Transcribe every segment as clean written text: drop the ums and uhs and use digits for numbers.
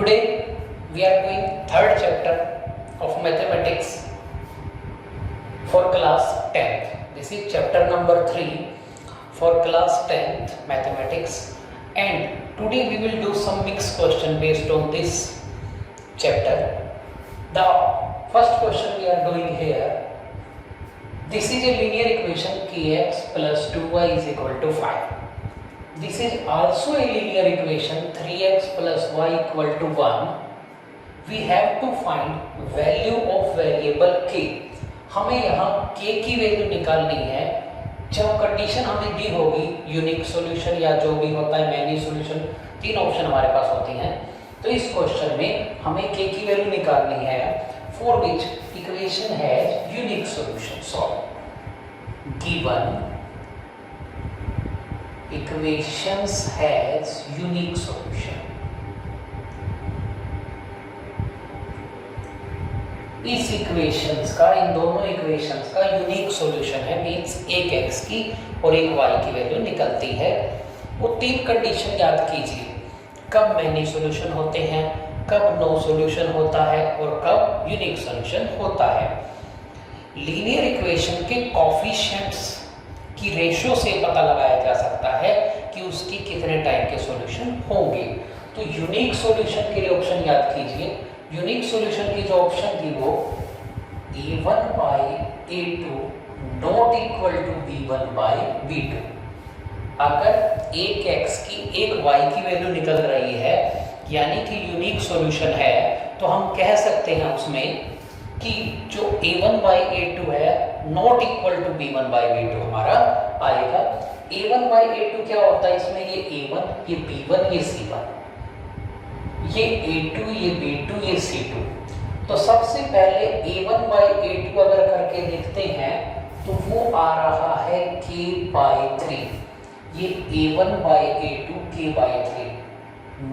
Today we are doing third chapter of mathematics for class 10th. This is chapter number 3 for class 10th mathematics, and today we will do some mixed question based on this chapter. The first question we are doing here. This is a linear equation kx plus 2y is equal to 5. This is also a linear equation 3x plus y equal to 1. We have to find value of variable k. हमें यहाँ k की value निकालनी है जब condition हमें दी होगी unique solution या जो भी होता है मैनी सॉल्यूशन, तीन ऑप्शन हमारे पास होती हैं। तो इस क्वेश्चन में हमें k की वैल्यू निकालनी है for which equation has unique solution. Solve given equations has unique solution. इस इक्वेशंस का, इन दोनों इक्वेशंस का यूनिक सॉल्यूशन है, मींस एक x की और एक y की वैल्यू निकलती है। वो तीन कंडीशन याद कीजिए, कब मैनी सॉल्यूशन होते हैं, कब नो सॉल्यूशन होता है और कब यूनिक सॉल्यूशन होता है। लीनियर इक्वेशन के कोफिशिएंट्स की रेशियो से पता लगाया जा सकता है कि उसकी कितने टाइप के सॉल्यूशन होंगे। तो यूनिक सॉल्यूशन के लिए ऑप्शन याद कीजिए, यूनिक सॉल्यूशन की जो ऑप्शन थी वो a1 by a2 not equal to b1 by b2। अगर एक x की एक y की वैल्यू निकल रही है यानी कि यूनिक सॉल्यूशन है, तो हम कह सकते हैं उसमें कि जो a1 by a2 है not equal to b1 by b2 हमारा आएगा। a1 by a2 क्या होता है इसमें, ये a1, ये b1, ये c1, ये a2, ये b2, ये c2। तो सबसे पहले a1 by a2 अगर करके देखते हैं तो वो आ रहा है k by 3। ये a1 by a2 k by 3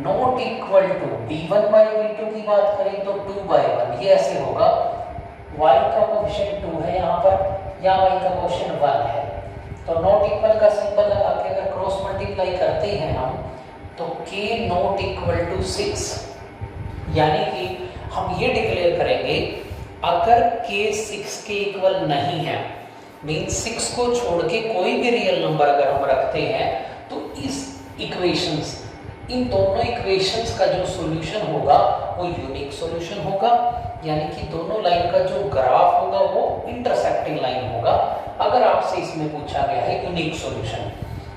not equal to b1 by b2 की बात करें तो 2 by 1। ये ऐसे होगा, y का कोएफिशिएंट 2 है यहाँ पर, या y का कोएफिशिएंट 1 है। तो नॉट इक्वल का सिंबल लगा के अगर क्रॉस मल्टीप्लाई करते हैं हम तो k नॉट इक्वल टू 6, यानी कि हम ये डिक्लेयर करेंगे अगर k 6 के इक्वल नहीं है, मींस 6 को छोड़ के कोई भी रियल नंबर अगर हम रखते हैं तो इस इक्वेशंस, इन दोनों इक्वेशंस का जो सॉल्यूशन होगा वो यूनिक सॉल्यूशन होगा, यानी कि दोनों लाइन का जो ग्राफ होगा वो इंटरसेक्टिंग लाइन होगा। अगर आपसे इसमें पूछा गया है यूनिक सॉल्यूशन,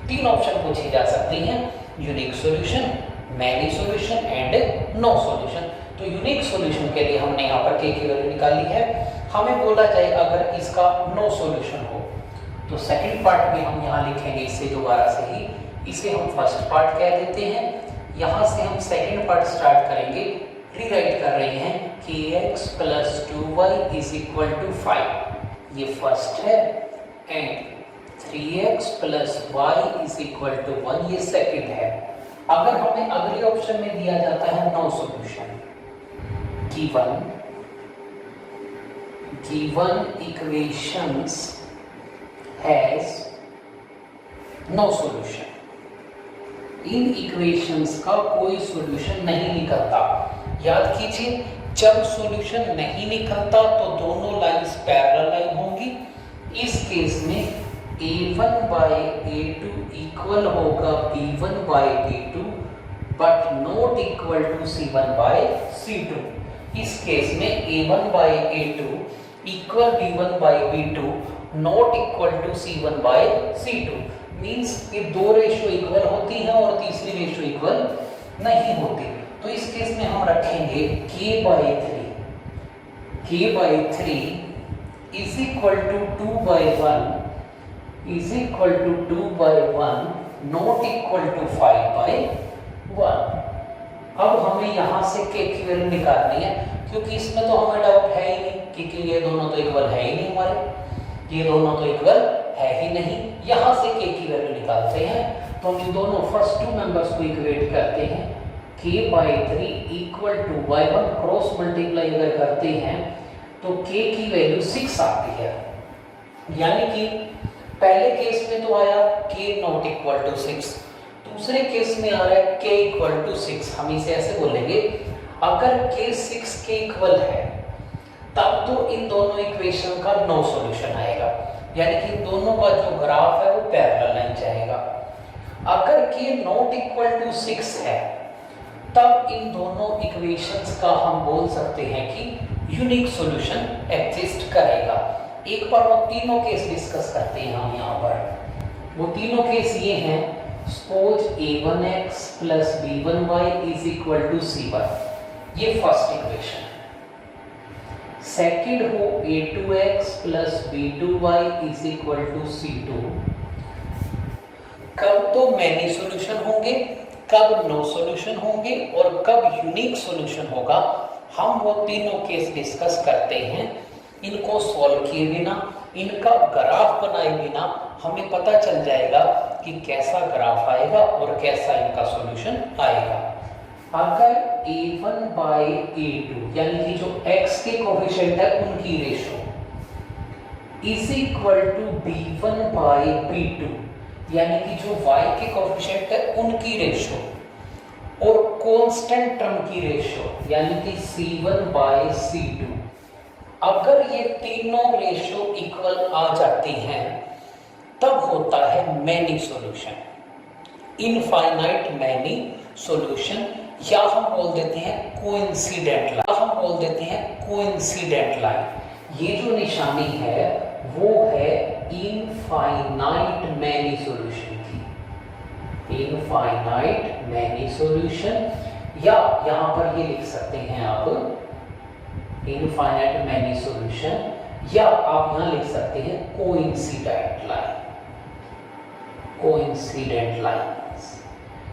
तीन ऑप्शन पूछी जा सकती हैं, unique solution, many solution and no solution. तो यूनिक सॉल्यूशन के लिए हमने यहाँ पर k की वैल्यू निकाली है। हमें बोला जाए अगर इसका नो सॉल्यूशन हो तो सेकंड पार्ट में हम यहाँ लिखेंगे इसे दोबारा से ही, इसे हम फर्स्ट पार्ट कह देते हैं। यहाँ से हम सेकंड पार्ट स्टार्ट करेंगे, रीराइट कर रहे हैं kx plus 2y is equal to 5, ये फर्स्ट है, and 3x plus y is equal to 1, ये सेकंड है। अगर हमें अगले ऑप्शन में दिया जाता है no solution, given equations has no solution, इन इक्वेशंस का कोई सॉल्यूशन नहीं निकलता। याद कीजिए, जब सॉल्यूशन नहीं निकलता तो दोनों लाइंस पैरेलल लाइन होंगी। इस केस में a1 by a2 इक्वल होगा b1 by b2 but not equal to c1 by c2। इस केस में a1 by a2 equal b1 by b2 not equal to c1 by c2, means ये दो ratio equal होती हैं और तीसरी ratio equal नहीं होती। तो इस केस में हम रखेंगे k by 3 is equal to 2 by 1 is equal to 2 by 1 not equal to 5 by 1। अब हमें यहाँ से k की वैल्यू निकालनी है, क्योंकि इसमें तो हमें डाउट है ही नहीं, क्योंकि ये दोनों तो इक्वल है ही नहीं, हमारे ये दोनों तो इक्वल है ही नहीं। यहाँ से k की वैल्यू निकालते हैं तो हम इन दोनों फर्स्ट टू मेंबर्स को इक्वेट करते हैं। k by 3 equal to y1 cross multiply अगर करते हैं तो k की वैल्यू 6 आती है, यानी कि पहले केस में तो आया k नॉट इक्वल टू 6, दूसरे केस में आ रहा है k इक्वल टू 6। हम इसे ऐसे बोलेंगे, अगर k 6 के इक्वल है तब तो इन दोनों इक्वेशन का नो सॉल्यूशन आएगा, यानी कि इन दोनों का जो ग्राफ है वो पैरेलल लाइन जाएगा। अगर k नॉट इक्वल टू 6 है तब इन दोनों इक्वेशंस का हम बोल सकते हैं कि यूनिक सॉल्यूशन एग्जिस्ट करेगा। एक बार वो तीनों केस डिस्कस करते हैं हम यहाँ पर। वो तीनों केस ये हैं, suppose a1x plus b1y is equal to c1, ये फर्स्ट इक्वेशन है। सेकंड हो a2x plus b2y is equal to c2। कब तो मैनी सॉल्यूशन होंगे, कब नो सॉल्यूशन होंगे और कब यूनिक सॉल्यूशन होगा, हम वो तीनों केस डिस्कस करते हैं। इनको सॉल्व किए बिना, इनका ग्राफ बनाए बिना हमें पता चल जाएगा कि कैसा ग्राफ आएगा और कैसा इनका सॉल्यूशन आएगा। अगर a1 बाय a2 यानी कि जो x के कोफिशिएंट है उनकी ratio is equal to b1 by b2 यानी कि जो y के कोफिशिएंट है उनकी रेशो और कांस्टेंट टर्म की रेशो यानी कि c1 बाय c2, अगर ये तीनों रेशो इक्वल आ जाती हैं तब होता है many solution, infinite many solution, या हम बोल देते हैं कोइंसिडेंट लाइन, हम बोल देते हैं कोइंसिडेंट लाइन। ये जो निशानी है वो है इनफाइनाइट मैनी सॉल्यूशन की, इनफाइनाइट मैनी सॉल्यूशन, या यहां पर ये लिख सकते हैं आप इनफाइनाइट मैनी सॉल्यूशन, या आप यहां लिख सकते हैं कोइंसिडेंट लाइन, कोइंसिडेंट लाइंस,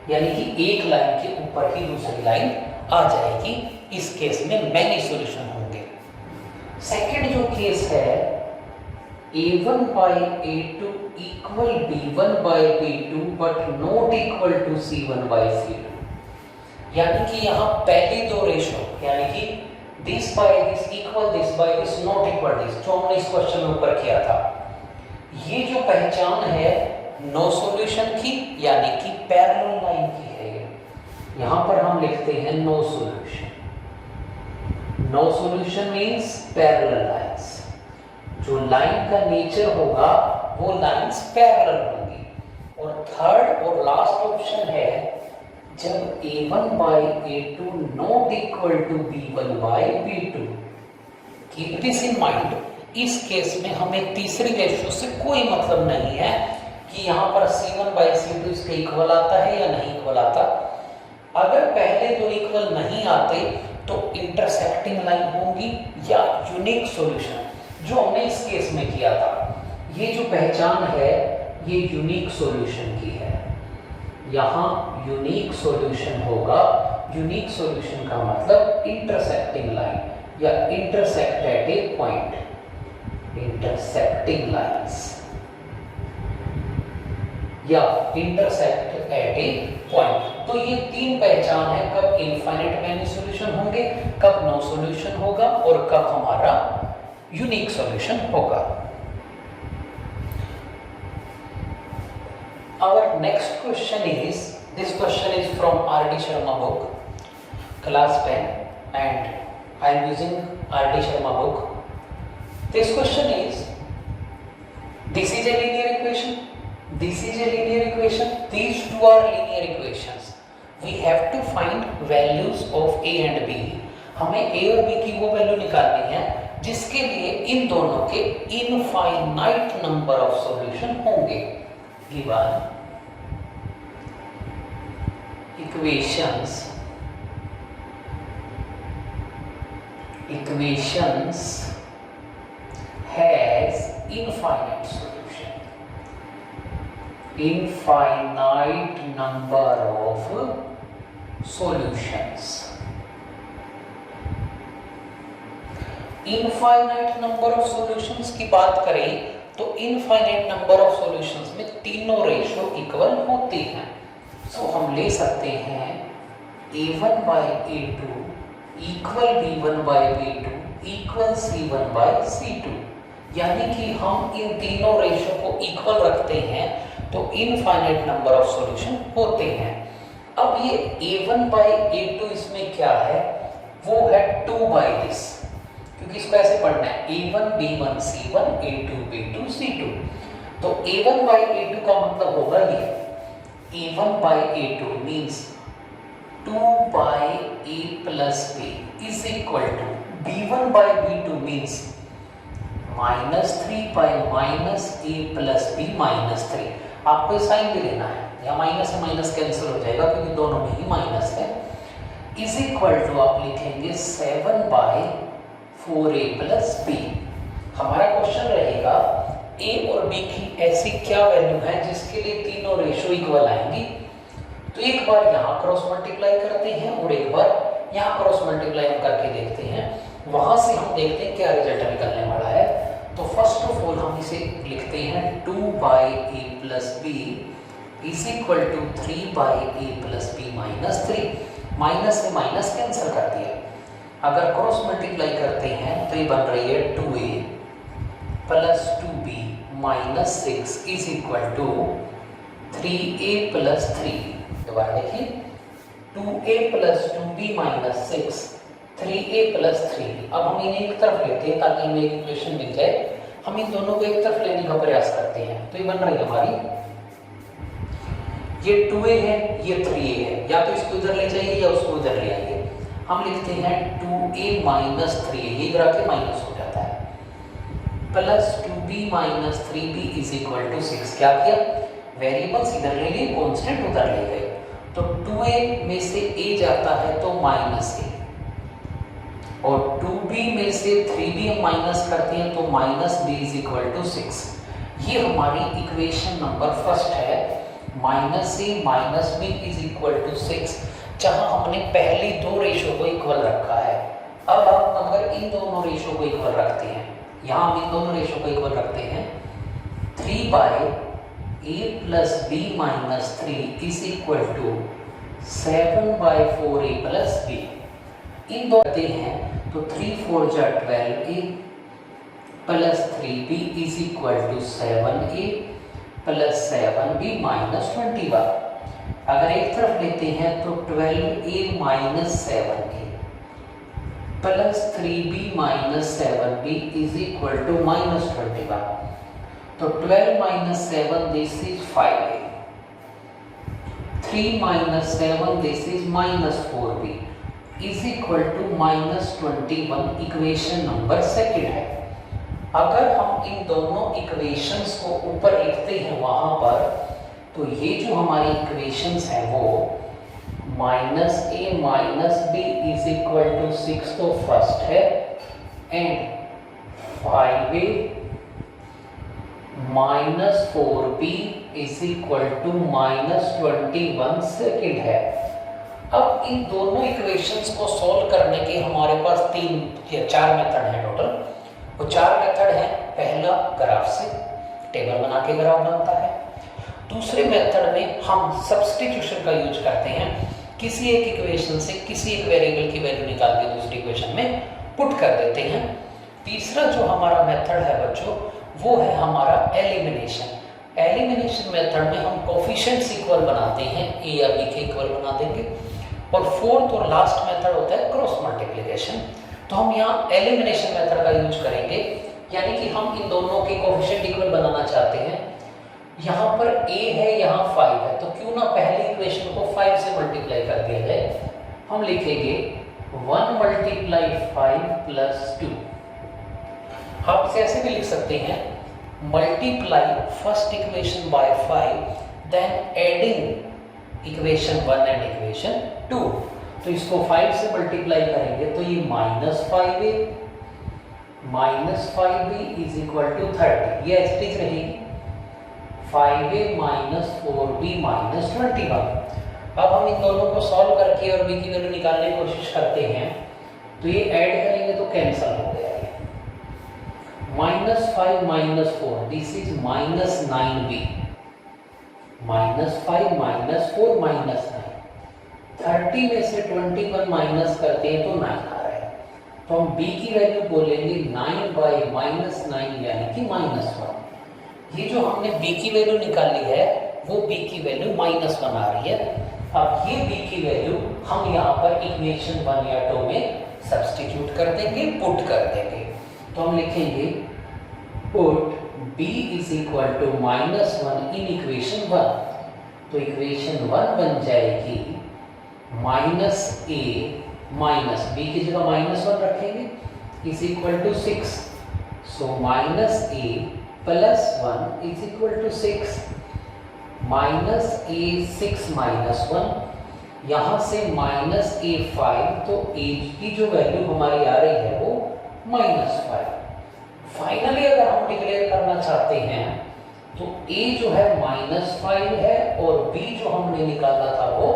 यानी कि एक लाइन के ऊपर ही दूसरी लाइन आ जाएगी। इस केस में मैनी सॉल्यूशन होंगे। सेकंड जो केस है a1 by a2 equal b1 by b2 but not equal to c1 by c2, यानी कि यहाँ पहली दो रेशो यानी कि this by this equal this by this not equal this, जो हमने इस क्वेश्चन में ऊपर किया था, ये जो पहचान है नो सॉल्यूशन की यानी कि पैरेलल लाइन की है। यहां पर हम लिखते हैं no solution, no solution means parallel lines, जो लाइन का नेचर होगा वो लाइंस पैरेलल होंगी। और थर्ड और लास्ट ऑप्शन है जब a1 by a2 not equal to b1 by b2। Keep this in mind, इस केस में हमें तीसरी रेशो से कोई मतलब नहीं है कि यहाँ पर c1 बाय c2 इसके इक्वल आता है या नहीं इक्वल आता। अगर पहले दो इक्वल नहीं आते तो इंटरसेक्टिंग लाइन होंगी या यूनिक सॉल्यूशन, जो हमने इस केस में किया था। ये जो पहचान है ये यूनिक सॉल्यूशन की है, यहाँ यूनिक सॉल्यूशन होगा। यूनिक सॉल्यूशन का मतलब इंटरसेक्टिंग लाइन या intersect at A point, intersecting lines या इंटरसेक्ट एट ए पॉइंट। तो ये तीन पहचान है कब इनफाइनाइट मैनी सॉल्यूशन होंगे, कब नो सॉल्यूशन होगा और कब हमारा यूनिक सॉल्यूशन होगा। Our next question is, this question is from R.D. Sharma book, class 10, and I am using R.D. Sharma book. This question is, this is a linear equation, this is a linear equation, these two are linear equations. We have to find values of A and B. हमें A और B की वो value निकालनी है जिसके लिए इन दोनों के इनफाइनाइट नंबर ऑफ सॉल्यूशन होंगे। Given equations has infinite solution, infinite number of solutions। Infinite number of solutions की बात करें तो इनफाइनाइट नंबर ऑफ सॉल्यूशंस में तीनों रेशो इक्वल होती हैं। सो हम ले सकते हैं a1 by a2 equal b1 by b2 equal c1 by c2, यानी कि हम इन तीनों रेशो को इक्वल रखते हैं तो इनफाइनाइट नंबर ऑफ सॉल्यूशन होते हैं। अब ये a1 बाय a2 इसमें क्या है, वो है 2 बाई दिस, क्योंकि इसको ऐसे पढ़ना है A1 B1 C1 A2 B2 C2। तो A1 बाई A2 का मतलब होगा ये A1 by A2 means 2 by A plus B is equal to B1 by B2 means -3 by -A plus B -3। आपको साइन भी लेना है, या माइनस से माइनस कैंसिल हो जाएगा क्योंकि दोनों में ही माइनस है। इज इक्वल टू आप लिखेंगे 7 बाई 4A प्लस B। हमारा क्वेश्चन रहेगा A और B की ऐसी क्या वैल्यू है जिसके लिए तीनों रेशो इक्वल आएंगी। तो एक बार यहाँ क्रॉस मल्टीप्लाई करते हैं और एक बार यहाँ क्रॉस मल्टीप्लाई हम करके देखते हैं, वहां से हम देखते हैं क्या रिजल्ट निकलने वाला है। तो फर्स्ट ऑफ ऑल हम इसे लिखते हैं 2 by A plus B is equal to 3 by A plus B minus 3। Minus से माइनस कैंसिल कर दिया। अगर क्रॉस मल्टीप्लाई करते हैं तो ये बन रही है 2A plus 2B minus 6 is equal to 3A plus 3। दोबारा देखिए 2A plus 2B minus 6 3A plus 3। अब हम इन्हें एक तरफ लेते हैं ताकि हमें एक इक्वेशन मिल जाए। हम इन दोनों को एक तरफ लेने का प्रयास करते हैं। तो ये बन रही है हमारी, ये 2A है ये 3A है, या तो इसको इधर ले जाइए या उसको इधर ले आइए। हम लिखते हैं 2A माइनस 3A, ये इधर आके माइनस हो जाता है, plus 2B minus 3B is equal to 6। क्या किया, वेरिएबल्स इधर ले लिए, कॉन्स्टेंट उधर ले गए। तो 2A में से A जाता है तो माइनस A, और 2B में से 3B हम माइनस करते हैं तो minus B is equal to 6। ये हमारी इक्वेशन नंबर फर्स्ट है, minus A minus B is equal to 6, जहां हमने पहली दो रेशो को इक्वल रखा है। अब हम अगर इन दोनों रेशो को इक्वल रखते हैं, यहाँ हम इन दोनों रेशो को इक्वल रखते हैं, 3 by A plus B minus 3 is equal to 7 by 4A plus B। इन दो करते हैं तो 3 4 जा 12A plus 3B is equal to 7A plus 7B minus 21। अगर एक तरफ लेते हैं तो 12A minus 7A plus 3B minus 7B is equal to minus 21। तो 12 minus 7 this is 5A, 3 minus 7 this is minus 4B is equal to minus 21। Equation number second है। अगर हम इन दोनों इक्वेशंस को ऊपर लिखते हैं वहां पर, तो ये जो हमारी इक्वेशंस हैं वो minus A minus B is equal to 6 तो फर्स्ट है, and 5A minus 4B is equal to minus 21 second है। अब इन दोनों इक्वेशंस को सॉल्व करने के हमारे पास 3 या 4 मेथड हैं टोटल। वो 4 मेथड हैं, पहला ग्राफ से टेबल बना के ग्राफ बनता है, दूसरे मेथड में हम सब्स्टिट्यूशन का यूज करते हैं, किसी एक इक्वेशन से किसी एक वेरिएबल की वैल्यू निकाल के दूसरी इक्वेशन में पुट कर देते हैं। तीसरा जो हमारा मेथड है बच्चों, वो है हमारा एलिमिनेशन। एलिमिनेशन मेथड में हम कोफिशिएंट्स इक्वल बनाते हैं, ए या बी के इक्वल बना देंगे। और फोर्थ और लास्ट मेथड होता है क्रॉस मल्टीप्लिकेशन। तो हम यहाँ एलिमिनेशन मेथड का यूज करेंगे, यानी कि हम इन दोनों के कोफिशिएंट इक्वल बनाना चाहते हैं। यहाँ पर a है, यहाँ 5 है, तो क्यों ना पहली इक्वेशन को 5 से मल्टीप्लाई कर दिया जाए। हम लिखेंगे 1 मल्टीप्लाई 5 प्लस 2। आप इसे ऐसे भी लिख सकते हैं, multiply first equation by 5 then adding equation 1 and equation 2। तो इसको 5 से मल्टीप्लाई करेंगे तो ये minus 5b is equal to 30। ये एज इट इज रहेगी 5a माइनस 4b माइनस 21। अब हम इन दोनों को सॉल्व करके और b की वैल्यू निकालने की कोशिश करते हैं, तो ये ऐड करेंगे तो कैंसिल हो गया। Minus 5 minus 4 this is minus 9b, minus 5 minus 4 minus 9। 30 में से 21 माइनस करते हैं तो 9 आ रहा है, तो हम b की वैल्यू बोलेंगे 9 बाई माइनस 9 यानी कि माइनस 1। ये जो हमने b की वैल्यू निकाली है वो b की वैल्यू -1 आ रही है। अब ये b की वैल्यू हम यहाँ पर इक्वेशन 1 या 2 में सब्स्टिट्यूट कर देंगे, पुट कर देंगे। तो हम लिखेंगे put b is equal to -1 in equation 1। तो इक्वेशन 1 बन जाएगी -a माइनस b की जगह -1 रखेंगे is equal to 6। So -a plus 1 is equal to 6। -a 6 minus 1, यहाँ से -a 5, तो a की जो वैल्यू हमारी आ रही है वो -5। फाइनली अगर हम डिक्लेयर करना चाहते हैं तो a जो है -5 है और b जो हमने निकाला था वो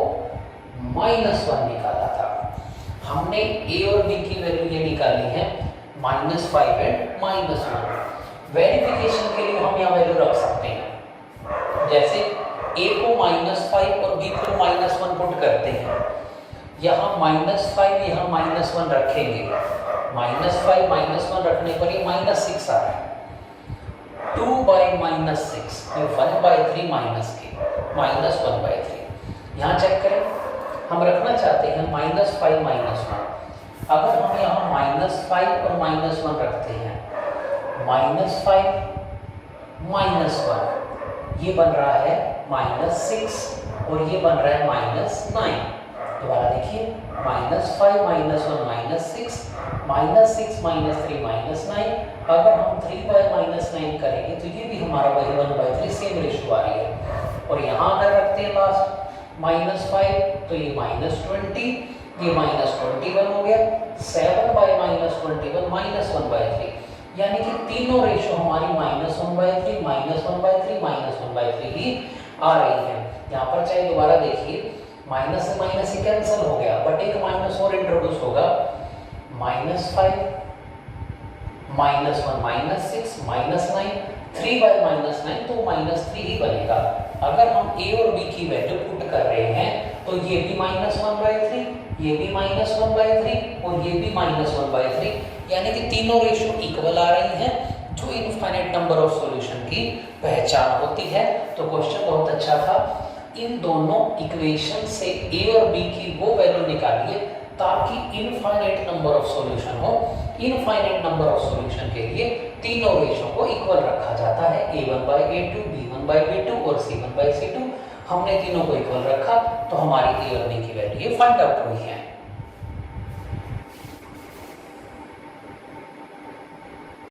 -1 निकाला था। हमने a और b की वैल्यू ये निकाली है -5 एंड -1। वेरिफिकेशन के लिए हम यहाँ वैल्यू रख सकते हैं, जैसे a को -5 और b को -1 पुट करते हैं। यहाँ -5 यहाँ -1 रखेंगे, -5 -1 रखने पर ये -6 आ रहा है। 2/-6 1/3 माइनस के -1/3। यहाँ चेक करें, हम रखना चाहते हैं -5 -1। अगर हम यहाँ -5 और -1 रखते हैं, -5 -1 ये बन रहा है -6 और ये बन रहा है -9। दोबारा देखिए, -5 -1 -6, -6 -3 -9। अगर हम 3/-9 करेंगे तो ये भी हमारा वही 1/3 सेम रेशियो आ रही है। और यहाँ अगर रखते हैं लास्ट -5 तो ये -20, ये -21 हो गया। 7/-21 -1/3, यानी कि तीनों रेशियो हमारी -1/3 -1/3 -1/3 ही आ रही है। यहाँ पर चाहे दोबारा देखिए, माइनस से माइनस ही कैंसिल हो गया, बट एक माइनस और इंट्रोड्यूस होगा। -5 -1 -6 -9, 3/-9 तो -3 ही बनेगा। अगर हम a और b की वैल्यू पुट कर रहे हैं तो ये भी -1/3, ये भी -1/3 और ये भी -1/3, यानी कि तीनों रेशियो इक्वल आ रही हैं, जो इनफाइनाइट नंबर ऑफ सॉल्यूशन की पहचान होती है। तो क्वेश्चन बहुत अच्छा था। इन दोनों इक्वेशन से a और b की वो वैल्यू निकालिए ताकि इनफाइनाइट नंबर ऑफ सॉल्यूशन हो। इनफाइनाइट नंबर ऑफ सॉल्यूशन के लिए तीनों रेशियो को इक्वल रखा जाता है, a1/a2, b1/b2 और c1/c2। हमने तीनों को इक्वल रखा तो हमारी a और b की वैल्यू फाइंड आउट हुई है।